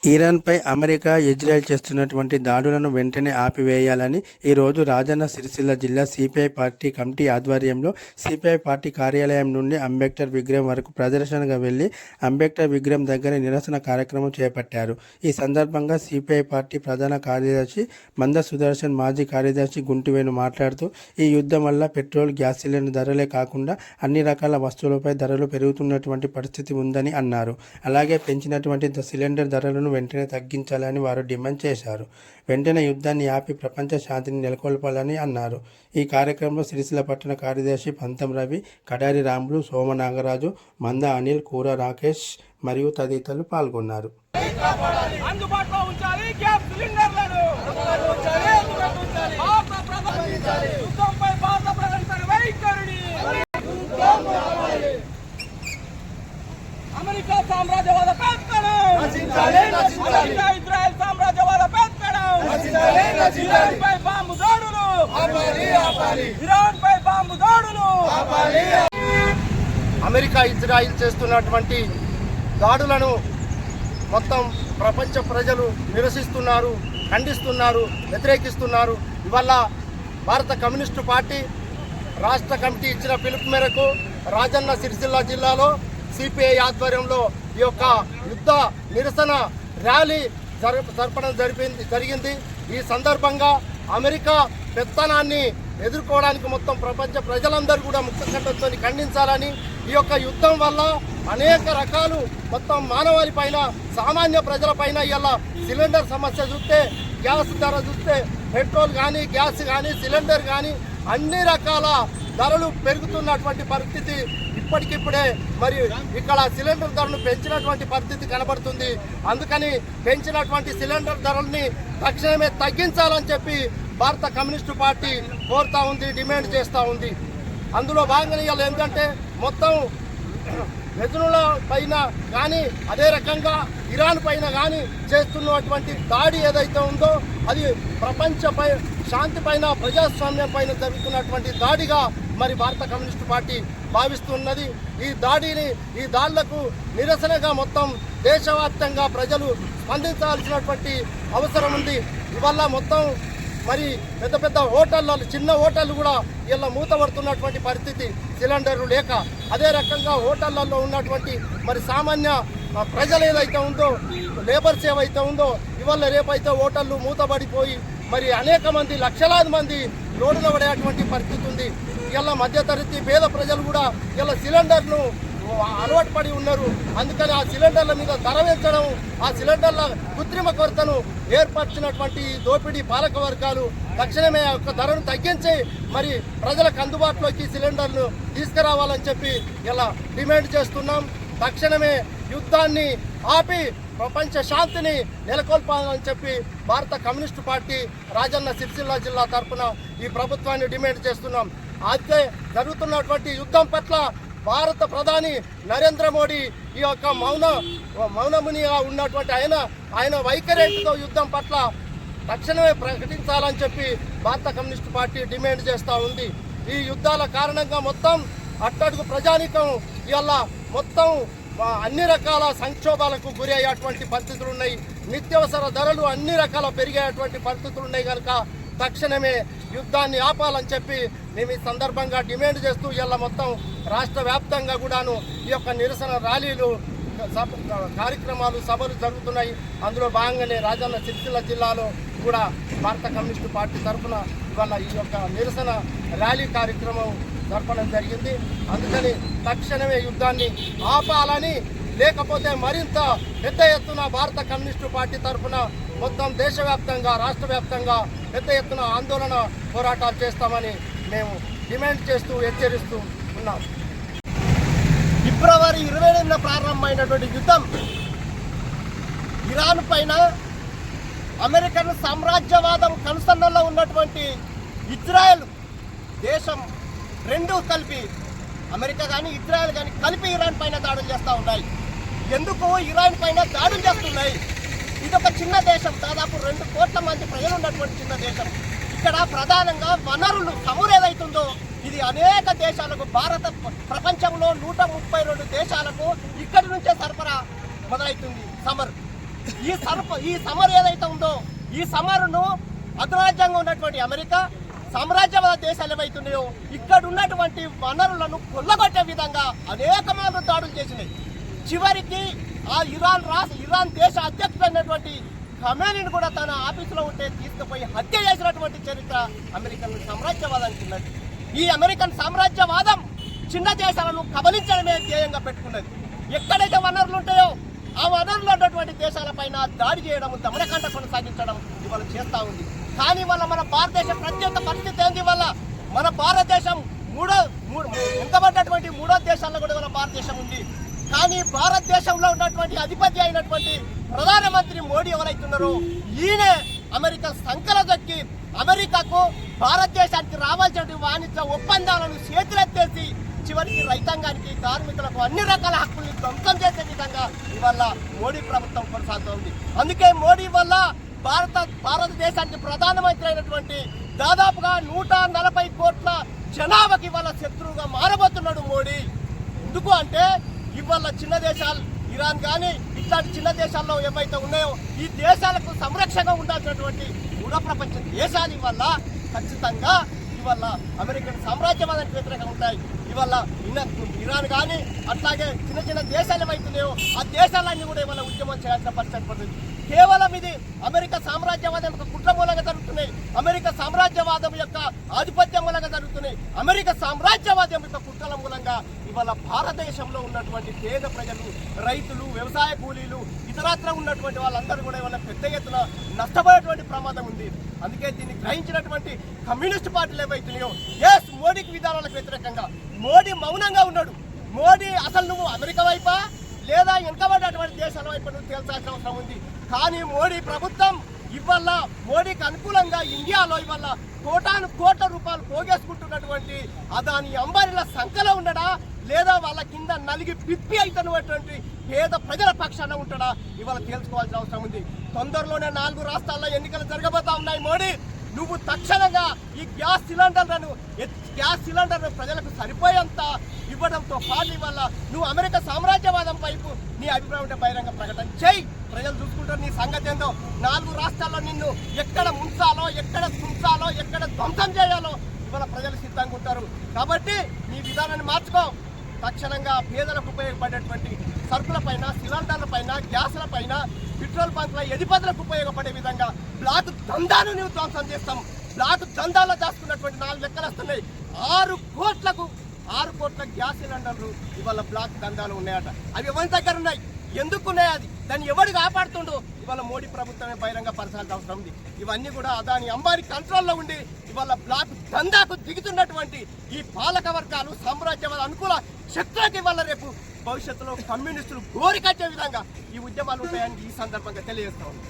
ఇరాన్పై America, Israel చేస్తున్నటువంటి దాడులను వెంటనే ఆపివేయాలని ఈరోజు రాజన్న సిరిసిల్ల జిల్లా సిపిఐ పార్టీ కమిటీ ఆధ్వర్యంలో సిపిఐ పార్టీ కార్యాలయం నుండి అంబేద్కర్ విగ్రహం వరకు ప్రదర్శనగా వెళ్లి అంబేద్కర్ విగ్రహం దగ్గర నిరసన కార్యక్రమం చేపట్టారు. ఈ సందర్భంగా సిపిఐ పార్టీ ప్రధాన కార్యదర్శి మంద సుదర్శన్, మాజీ కార్యదర్శి గుంటివేణు మాట్లాడుతూ, ఈ యుద్ధం వల్ల పెట్రోల్, గ్యాస్ సిలిండర్ ధరలే కాకుండా అన్ని రకాల వస్తువులపై ధరలు పెరుగుతున్నటువంటి పరిస్థితి ఉందని అన్నారు. అలాగే పెంచినటువంటి సిలిండర్ ధరలను వెంటనే తగ్గించాలని వారు డిమాండ్ చేశారు. వెంటనే యుద్ధాన్ని ఆపి ప్రపంచ శాంతిని నెలకొల్పాలని అన్నారు. ఈ కార్యక్రమంలో సిరిసిల్ల పట్టణ కార్యదర్శి పంతం రవి, కడారి రాములు, సోమ నాగరాజు, మంద అనిల్, కూర రాకేష్ మరియు తదితరులు పాల్గొన్నారు. అమెరికా సామ్రాజ్యవాద ఇజ్రాయెల్ సామ్రాజ్యవాద ఇరాన్పై బాంబు దాడులు, ఇరాన్పై బాంబు దాడులు. అమెరికా, ఇజ్రాయిల్ చేస్తున్నటువంటి దాడులను మొత్తం ప్రపంచ ప్రజలు నిరసిస్తున్నారు, ఖండిస్తున్నారు, వ్యతిరేకిస్తున్నారు. ఇవాళ భారత కమ్యూనిస్టు పార్టీ రాష్ట్ర కమిటీ ఇచ్చిన పిలుపు మేరకు రాజన్న సిరిసిల్ల జిల్లాలో సిపిఐ ఆధ్వర్యంలో ఈ యొక్క యుద్ధ నిరసన ర్యాలీ జరపడం జరిగింది. ఈ సందర్భంగా అమెరికా పెత్తనాన్ని ఎదుర్కోవడానికి మొత్తం ప్రపంచ ప్రజలందరూ కూడా ముక్తకంఠంతో ఖండించాలని, ఈ యొక్క యుద్ధం వల్ల అనేక రకాలు మొత్తం మానవాళి పైన, సామాన్య ప్రజల పైన ఇలా సిలిండర్ సమస్య చూస్తే, గ్యాస్ ధర చూస్తే, పెట్రోల్ కానీ, గ్యాస్ కానీ, సిలిండర్ కానీ అన్ని రకాల ధరలు పెరుగుతున్నటువంటి పరిస్థితి ఇప్పటికిప్పుడే మరి ఇక్కడ సిలిండర్ ధరలు పెంచినటువంటి పరిస్థితి కనబడుతుంది. అందుకని పెంచినటువంటి సిలిండర్ ధరల్ని తక్షణమే తగ్గించాలని చెప్పి భారత కమ్యూనిస్టు పార్టీ కోరుతా ఉంది, డిమాండ్ చేస్తూ ఉంది. అందులో భాగంగా ఇవాళ ఏంటంటే మొత్తం మెజనుల పైన కానీ, అదే రకంగా ఇరాన్ పైన కానీ చేస్తున్నటువంటి దాడి ఏదైతే ఉందో అది ప్రపంచపై శాంతి పైన, ప్రజాస్వామ్యం పైన జరుగుతున్నటువంటి దాడిగా మరి భారత కమ్యూనిస్టు పార్టీ భావిస్తున్నది. ఈ దాడులకు నిరసనగా మొత్తం దేశవ్యాప్తంగా ప్రజలు స్పందించాల్సినటువంటి అవసరం ఉంది. ఇవల్ల మొత్తం మరి పెద్ద పెద్ద హోటళ్ళు, చిన్న హోటళ్ళు కూడా ఇలా మూతపడుతున్నటువంటి పరిస్థితి సిలిండర్లు లేక. అదే రకంగా హోటళ్లలో ఉన్నటువంటి మరి సామాన్య ప్రజలు ఏదైతే ఉందో, లేబర్స్ ఏవైతే ఉందో, ఇవాళ రేపైతే హోటళ్ళు మూతపడిపోయి మరి అనేక మంది, లక్షలాది మంది రోడ్డున పడేటువంటి పరిస్థితి ఉంది. ఇలా మధ్యతరగతి పేద ప్రజలు కూడా ఇలా సిలిండర్ను అలవాటు పడి ఉన్నారు. అందుకని ఆ సిలిండర్ల మీద ధర పెంచడం, ఆ సిలిండర్ల కృత్రిమ కొరతను ఏర్పరిచినటువంటి దోపిడీ పాలక వర్గాలు తక్షణమే ఆ యొక్క ధరను తగ్గించి మరి ప్రజలకు అందుబాటులోకి సిలిండర్ను తీసుకురావాలని చెప్పి ఇలా డిమాండ్ చేస్తున్నాం. తక్షణమే యుద్ధాన్ని ఆపి ప్రపంచ శాంతిని నెలకొల్పాలని చెప్పి భారత కమ్యూనిస్టు పార్టీ రాజన్న సిరిసిల్ల జిల్లా తరఫున ఈ ప్రభుత్వాన్ని డిమాండ్ చేస్తున్నాం. అయితే జరుగుతున్నటువంటి యుద్ధం పట్ల భారత ప్రధాని నరేంద్ర మోడీ ఈ యొక్క మౌనమునిగా ఉన్నటువంటి ఆయన వైఖరితో యుద్ధం పట్ల తక్షణమే ప్రకటించాలని చెప్పి భారత కమ్యూనిస్టు పార్టీ డిమాండ్ చేస్తూ ఉంది. ఈ యుద్ధాల కారణంగా మొత్తం అట్టడుగు ప్రజానీకం ఇవాళ మొత్తం అన్ని రకాల సంక్షోభాలకు గురి అయ్యేటువంటి పరిస్థితులు ఉన్నాయి. నిత్యావసర ధరలు అన్ని రకాల పెరిగేటువంటి పరిస్థితులు ఉన్నాయి. కనుక తక్షణమే యుద్ధాన్ని ఆపాలని చెప్పి మేము ఈ సందర్భంగా డిమాండ్ చేస్తూ ఇలా మొత్తం రాష్ట్ర వ్యాప్తంగా కూడాను ఈ యొక్క నిరసన ర్యాలీలు, కార్యక్రమాలు, సభలు జరుగుతున్నాయి. అందులో భాగంగానే రాజన్న సిరిసిల్ల జిల్లాలో కూడా భారత కమ్యూనిస్టు పార్టీ తరఫున ఇవాళ ఈ యొక్క నిరసన ర్యాలీ కార్యక్రమం జరపడం జరిగింది. అందుకని తక్షణమే యుద్ధాన్ని ఆపాలని, లేకపోతే మరింత పెద్ద ఎత్తున భారత కమ్యూనిస్టు పార్టీ తరఫున మొత్తం దేశవ్యాప్తంగా, రాష్ట్ర వ్యాప్తంగా పెద్ద ఎత్తున ఆందోళన పోరాటాలు చేస్తామని మేము డిమాండ్ చేస్తూ హెచ్చరిస్తూ ఉన్నాం. ఫిబ్రవరి 28న ప్రారంభమైనటువంటి యుద్ధం ఇరాన్ పైన అమెరికన్ సామ్రాజ్యవాదం కనుసన్నల్లో ఉన్నటువంటి ఇజ్రాయెల్ దేశం రెండు కలిపి, అమెరికా కానీ ఇజ్రాయెల్ కానీ కలిపి ఇరాన్ పైన దాడులు చేస్తూ ఉన్నాయి. ఎందుకు ఇరాన్ పైన దాడులు చేస్తున్నాయి? ఇది ఒక చిన్న దేశం, దాదాపు 2 కోట్ల మంది ప్రజలు ఉన్నటువంటి చిన్న దేశం. ఇక్కడ ప్రధానంగా వనరులు, చమురు ఏదైతుందో ఇది అనేక దేశాలకు, ప్రపంచంలో 132 దేశాలకు ఇక్కడి నుంచే సరఫరా మొదలవుతుంది. ఈ సమర్ ఏదైతే ఉందో ఈ సమరును అగ్రరాజ్యంగా ఉన్నటువంటి అమెరికా సామ్రాజ్యవాద దేశాలు ఏవైతున్నాయో ఇక్కడ ఉన్నటువంటి వనరులను కొల్లగొట్టే విధంగా అనేకమైన దాడులు చేసినాయి. చివరికి ఆ ఇరాన్ దేశ అధ్యక్షుడైనటువంటి ఖమేనీని కూడా తన ఆఫీసులో ఉంటే తీసుకుపోయి హత్య చేసినటువంటి చరిత్ర అమెరికన్ సామ్రాజ్యవాదానికి ఉన్నది. ఈ అమెరికన్ సామ్రాజ్యవాదం చిన్న దేశాలను కబలించడమే ధ్యేయంగా పెట్టుకున్నది. ఎక్కడైతే వనరులు ఉంటాయో ఆ వనరులు ఉన్నటువంటి దేశాలపైన దాడి చేయడం, దమనకాండ కొనసాగించడం ఇవాళ చేస్తూ ఉంది. కానీ వల్ల మన భారతదేశం ప్రత్యేక పరిస్థితి ఏంది వల్ల మన భారతదేశం వెనుకబడ్డటువంటి మూడో దేశాల్లో కూడా మన భారతదేశం ఉంది. కానీ భారతదేశంలో ఉన్నటువంటి అధిపతి అయినటువంటి ప్రధానమంత్రి మోడీ ఎవరైతున్నారో ఈయనే అమెరికా సంకల దక్కి అమెరికాకు భారతదేశానికి రావాల్సిన వాణిజ్య ఒప్పందాలను చేతులెత్తేసి చివరికి రైతాంగానికి కార్మికులకు అన్ని రకాల హక్కుల్ని ధ్వంసం చేసే విధంగా ఇవాళ మోడీ ప్రభుత్వం కొనసాగుతోంది. అందుకే మోడీ వల్ల భారతదేశానికి ప్రధానమంత్రి అయినటువంటి దాదాపుగా 140 కోట్ల జనాభాకి ఇవాళ శత్రువుగా మారబోతున్నాడు మోడీ. ఎందుకు అంటే ఇవాళ చిన్న దేశాలు ఇరాన్ కానీ ఇట్లాంటి చిన్న దేశాల్లో ఏవైతే ఉన్నాయో ఈ దేశాలకు సంరక్షణగా ఉండాల్సినటువంటి మూడో ప్రపంచ దేశాలు ఇవాళ ఖచ్చితంగా ఇవాళ అమెరికన్ సామ్రాజ్యవాదానికి వ్యతిరేకంగా ఉంటాయి. ఇవాళ ఇరాన్ కానీ అట్లాగే చిన్న చిన్న దేశాలు ఏవైతున్నాయో ఆ దేశాలన్నీ కూడా ఇవాళ ఉద్యమం చేయాల్సిన పరిస్థితి పడుతుంది. కేవలం ఇది అమెరికా సామ్రాజ్యవాదం యొక్క కుట్ర మూలంగా జరుగుతున్నాయి, అమెరికా సామ్రాజ్యవాదం యొక్క ఆధిపత్యం మూలంగా జరుగుతున్నాయి, అమెరికా సామ్రాజ్యవాదం యొక్క కుట్రల మూలంగా ఇవాళ భారతదేశంలో ఉన్నటువంటి పేద ప్రజలు, రైతులు, వ్యవసాయ కూలీలు, ఇతరత్ర ఉన్నటువంటి వాళ్ళందరూ కూడా ఇవాళ పెద్ద ఎత్తున నష్టపోయేటువంటి ప్రమాదం ఉంది. అందుకే దీన్ని గ్రహించినటువంటి కమ్యూనిస్ట్ పార్టీలు ఏవైతున్నాయో మోడీకి విధానాలకు వ్యతిరేకంగా మోడీ మౌనంగా ఉన్నాడు. మోడీ అసలు నువ్వు అమెరికా వైపా లేదా వెనుకబడినటువంటి దేశాల వైపు నువ్వు తేల్చాల్సిన అవసరం ఉంది. కానీ మోడీ ప్రభుత్వం ఇవాళ మోడీకి అనుకూలంగా ఇండియాలో ఇవాళ కోట్ల రూపాయలు పోగేసుకుంటున్నటువంటి అదాని అంబానీల సంఖ్యలో ఉండడా లేదా వాళ్ళ కింద నలిగి పిప్పి అవుతున్నటువంటి పేద ప్రజల పక్షాన ఉంటాడా ఇవాళ తేల్చుకోవాల్సిన అవసరం ఉంది. తొందరలోనే 4 రాష్ట్రాల్లో ఎన్నికలు జరగబోతా ఉన్నాయి. మోడీ నువ్వు తక్షణంగా ఈ గ్యాస్ సిలిండర్ను ప్రజలకు సరిపోయేంత ఇవ్వడంతో పాటు వల్ల నువ్వు అమెరికా సామ్రాజ్యవాదం వైపు నీ అభిప్రాయం ఉంటే బహిరంగ ప్రకటన చేయి. ప్రజలు చూసుకుంటారు నీ సంగతి ఏందో. 4 రాష్ట్రాల్లో నిన్ను ఎక్కడ ముంచాలో, ఎక్కడ తుంచాలో, ఎక్కడ ధ్వంసం చేయాలో ఇవాళ ప్రజలు సిద్ధంగా ఉంటారు. కాబట్టి నీ విధానాన్ని మార్చుకో. తక్షణంగా పేదలకు ఉపయోగపడేటువంటి సరుకులపైన, సిలిండర్లపైన, గ్యాసులపైన, పెట్రోల్ బంక్ల ఎదిపతులకు ఉపయోగపడే విధంగా బ్లాక్ దందాను నువ్వు ధ్వంసం చేస్తాం. బ్లాక్ దందాలో దాచుకున్నటువంటి 4 లెక్కలు వస్తున్నాయి. 6 కోట్ల గ్యాస్ సిలిండర్లు ఇవాళ బ్లాక్ దందాలు ఉన్నాయట. అవి ఎవరి దగ్గర ఉన్నాయి, ఎందుకు ఉన్నాయి, అది దాన్ని ఎవరు కాపాడుతుండో ఇవాళ మోడీ ప్రభుత్వమే బహిరంగ పరచాల్సిన అవసరం ఉంది. ఇవన్నీ కూడా అదాని అంబానీ కంట్రోల్లో ఉండి ఇవాళ బ్లాక్ దందాకు దిగుతున్నటువంటి ఈ పాలక వర్గాలు, సామ్రాజ్యవాద అనుకూల శక్తులకు ఇవాళ రేపు భవిష్యత్తులో కమ్యూనిస్టులు గోరికట్టే విధంగా ఈ ఉద్యమాలు ఉంటాయని ఈ సందర్భంగా తెలియజేస్తా ఉన్నాం.